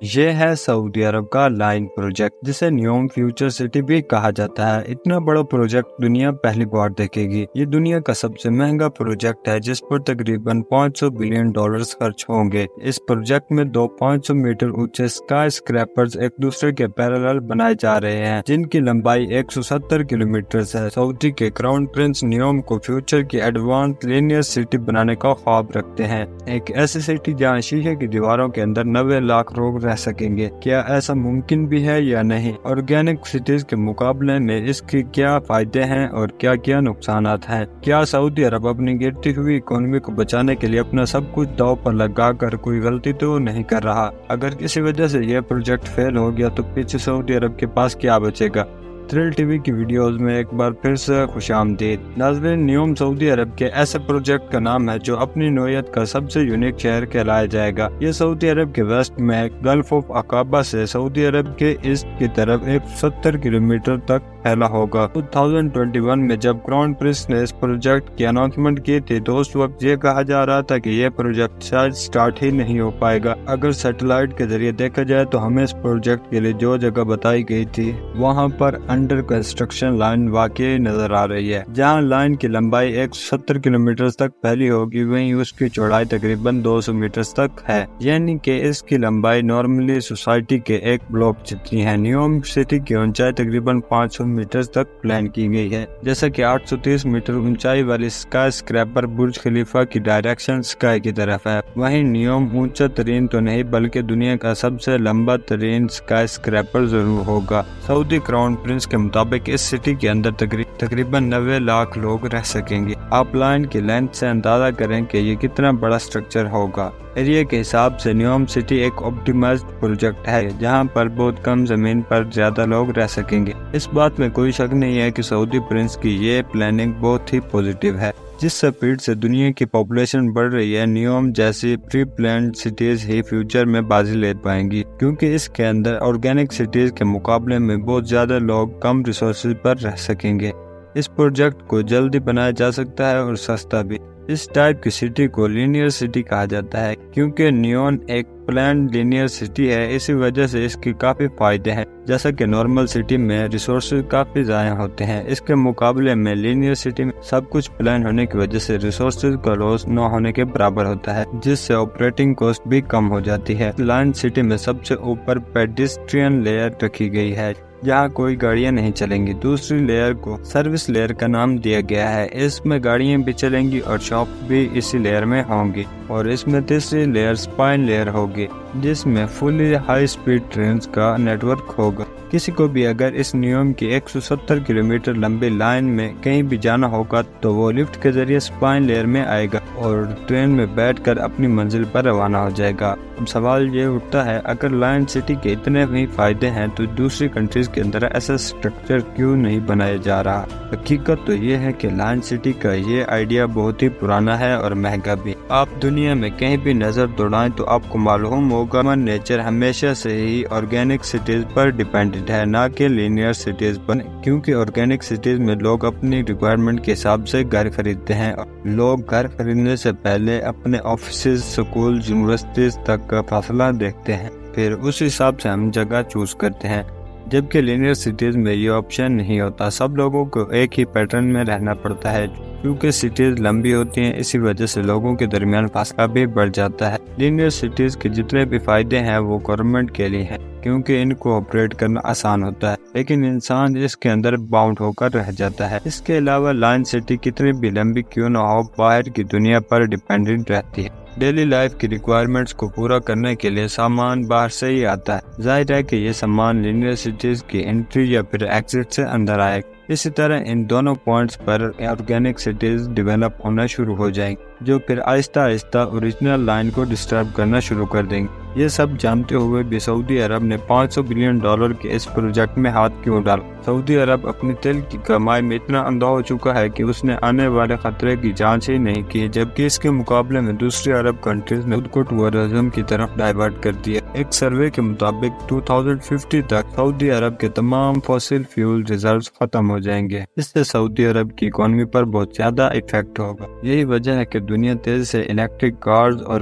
یہ ہے سعودی عرب کا لائن پروجیکٹ، جسے نیوم فیوچر سٹی بھی کہا جاتا ہے۔ اتنا بڑا پروجیکٹ دنیا پہلی بار دیکھے گی۔ یہ دنیا کا سب سے مہنگا پروجیکٹ ہے، جس پر تقریباً $500 بلین خرچ ہوں گے۔ اس پروجیکٹ میں دو 500 میٹر اونچے اسکائی اسکریپرز ایک دوسرے کے پیرالل بنائے جا رہے ہیں، جن کی لمبائی 170 کلومیٹر ہے۔ سعودی کے کراؤن پرنس نیوم کو فیوچر کی ایڈوانس لینئر سٹی بنانے کا خواب رکھتے ہیں، ایک ایسی سٹی جہاں شیشے کی دیواروں کے اندر 90 لاکھ لوگ رہ سکیں گے۔ کیا ایسا ممکن بھی ہے یا نہیں؟ آرگینک سٹیز کے مقابلے میں اس کے کیا فائدے ہیں اور کیا کیا نقصانات ہیں؟ کیا سعودی عرب اپنی گرتی ہوئی اکانومی کو بچانے کے لیے اپنا سب کچھ داؤ پر لگا کر کوئی غلطی تو نہیں کر رہا؟ اگر کسی وجہ سے یہ پروجیکٹ فیل ہو گیا تو پیچھے سعودی عرب کے پاس کیا بچے گا؟ تھرل ٹی وی کی ویڈیوز میں ایک بار پھر سے خوش آمدید ناظرین۔ نیوم سعودی عرب کے ایسے پروجیکٹ کا نام ہے جو اپنی نوعیت کا سب سے یونیک شہر کہلایا جائے گا۔ یہ سعودی عرب کے ویسٹ میں گلف آف عقابہ سے سعودی عرب کے ایسٹ کی طرف 170 کلومیٹر تک پھیلا ہوگا۔ 2021 میں جب کراؤن پرنس نے اس پروجیکٹ کی اناؤنسمنٹ کی تھی تو اس وقت یہ کہا جا رہا تھا کہ یہ پروجیکٹ شاید سٹارٹ ہی نہیں ہو پائے گا۔ اگر سیٹلائٹ کے ذریعے دیکھا جائے تو ہمیں اس پروجیکٹ کے لیے جو جگہ بتائی گئی تھی وہاں پر انڈر کنسٹرکشن لائن واقعی نظر آ رہی ہے۔ جہاں لائن کی لمبائی 170 کلومیٹر تک پھیلی ہوگی، وہیں اس کی چوڑائی تقریباً 200 میٹر تک ہے، یعنی کہ اس کی لمبائی نارملی سوسائٹی کے ایک بلاک جتنی ہے۔ نیوم سٹی کی اونچائی تقریباً 500 میٹر تک پلان کی گئی ہے، جیسا کہ 830 میٹر اونچائی والی اسکائی اسکریپر برج خلیفہ کی ڈائریکشن اسکائی کی طرف ہے۔ وہیں نیوم اونچا ترین تو نہیں بلکہ دنیا کا سب سے لمبا ترین اسکائی اسکریپر ضرور ہوگا۔ سعودی کراؤن پرنس کے مطابق اس سٹی کے اندر تقریباً 90 لاکھ لوگ رہ سکیں گے۔ آپ لائن کی لینتھ سے اندازہ کریں کہ یہ کتنا بڑا سٹرکچر ہوگا۔ ایریا کے حساب سے نیوم سٹی ایک آپٹیمائزڈ پروجیکٹ ہے، جہاں پر بہت کم زمین پر زیادہ لوگ رہ سکیں گے۔ اس بات میں کوئی شک نہیں ہے کہ سعودی پرنس کی یہ پلاننگ بہت ہی پوزیٹیو ہے۔ جس سپیڈ سے دنیا کی پاپولیشن بڑھ رہی ہے، نیوم جیسی پری پلانڈ سٹیز ہی فیوچر میں بازی لے پائیں گی، کیونکہ اس کے اندر آرگینک سٹیز کے مقابلے میں بہت زیادہ لوگ کم ریسورسز پر رہ سکیں گے۔ اس پروجیکٹ کو جلدی بنایا جا سکتا ہے اور سستا بھی۔ اس ٹائپ کی سٹی کو لینئر سٹی کہا جاتا ہے، کیونکہ نیوم ایک پلانڈ لینئر سٹی ہے۔ اسی وجہ سے اس کی کافی فائدے ہیں، جیسا کہ نارمل سٹی میں ریسورسز کافی ضائع ہوتے ہیں، اس کے مقابلے میں لینئر سٹی میں سب کچھ پلان ہونے کی وجہ سے ریسورسز کا لاس نہ ہونے کے برابر ہوتا ہے، جس سے آپریٹنگ کاسٹ بھی کم ہو جاتی ہے۔ لائن سٹی میں سب سے اوپر پیڈسٹرین لیئر رکھی گئی ہے، جہاں کوئی گاڑیاں نہیں چلیں گی۔ دوسری لیئر کو سروس لیئر کا نام دیا گیا ہے، اس میں گاڑیاں بھی چلیں گی اور شاپ بھی اسی لیئر میں ہوں گی۔ اور اس میں تیسری لیئر اسپائن لیئر ہوگی، جس میں فلی ہائی سپیڈ ٹرینز کا نیٹ ورک ہوگا۔ کسی کو بھی اگر اس نیوم کی 170 کلومیٹر لمبی لائن میں کہیں بھی جانا ہوگا تو وہ لفٹ کے ذریعے اسپائن لیئر میں آئے گا اور ٹرین میں بیٹھ کر اپنی منزل پر روانہ ہو جائے گا۔ اب سوال یہ اٹھتا ہے، اگر لائن سٹی کے اتنے ہی فائدے ہیں تو دوسری کنٹریز کے اندر ایسا سٹرکچر کیوں نہیں بنایا جا رہا؟ حقیقت تو یہ ہے کہ لائن سٹی کا یہ آئیڈیا بہت ہی پرانا ہے اور مہنگا بھی۔ آپ دنیا میں کہیں بھی نظر دوڑائیں تو آپ کو معلوم ہوگا ہیومن نیچر ہمیشہ سے ہی آرگینک سٹیز پر ڈیپینڈنٹ ہے، نہ کہ لینئر سٹیز پر، کیونکہ آرگینک سٹیز میں لوگ اپنی ریکوائرمنٹ کے حساب سے گھر خریدتے ہیں۔ لوگ گھر خریدنے سے پہلے اپنے آفیسز، سکول، یونیورسٹیز تک کا فاصلہ دیکھتے ہیں، پھر اس حساب سے ہم جگہ چوز کرتے ہیں، جبکہ لینئر سٹیز میں یہ آپشن نہیں ہوتا۔ سب لوگوں کو ایک ہی پیٹرن میں رہنا پڑتا ہے، کیونکہ سٹیز لمبی ہوتی ہیں، اسی وجہ سے لوگوں کے درمیان فاصلہ بھی بڑھ جاتا ہے۔ لینئر سٹیز کے جتنے بھی فائدے ہیں وہ گورنمنٹ کے لیے ہیں، کیونکہ ان کو آپریٹ کرنا آسان ہوتا ہے، لیکن انسان اس کے اندر باؤنڈ ہو کر رہ جاتا ہے۔ اس کے علاوہ لائن سٹی کتنی بھی لمبی کیوں نہ ہو، باہر کی دنیا پر ڈیپینڈنٹ رہتی ہے۔ ڈیلی لائف کی ریکوائرمنٹس کو پورا کرنے کے لیے سامان باہر سے ہی آتا ہے۔ ظاہر ہے کہ یہ سامان لینئر سٹیز کی انٹری یا پھر ایگزٹ سے اندر آئے گا۔ اسی طرح ان دونوں پوائنٹس پر آرگینک سٹیز ڈیولپ ہونا شروع ہو جائیں گی، جو پھر آہستہ آہستہ اوریجنل لائن کو ڈسٹرب کرنا شروع کر دیں گے۔ یہ سب جانتے ہوئے بھی سعودی عرب نے $500 بلین کے اس پروجیکٹ میں ہاتھ کیوں ڈالا؟ سعودی عرب اپنی تیل کی کمائی میں اتنا اندھا ہو چکا ہے کہ اس نے آنے والے خطرے کی جانچ ہی نہیں کی، جبکہ اس کے مقابلے میں دوسری عرب کنٹریز نے خود کو ٹورزم کی طرف ڈائیورٹ کر دیا۔ ایک سروے کے مطابق 2050 تک سعودی عرب کے تمام فوسل فیول ریزروز ختم ہو جائیں گے۔ اس سے سعودی عرب کی اکانومی پر بہت زیادہ ایفیکٹ ہوگا۔ یہی وجہ ہے کہ دنیا تیزی سے الیکٹرک کارز اور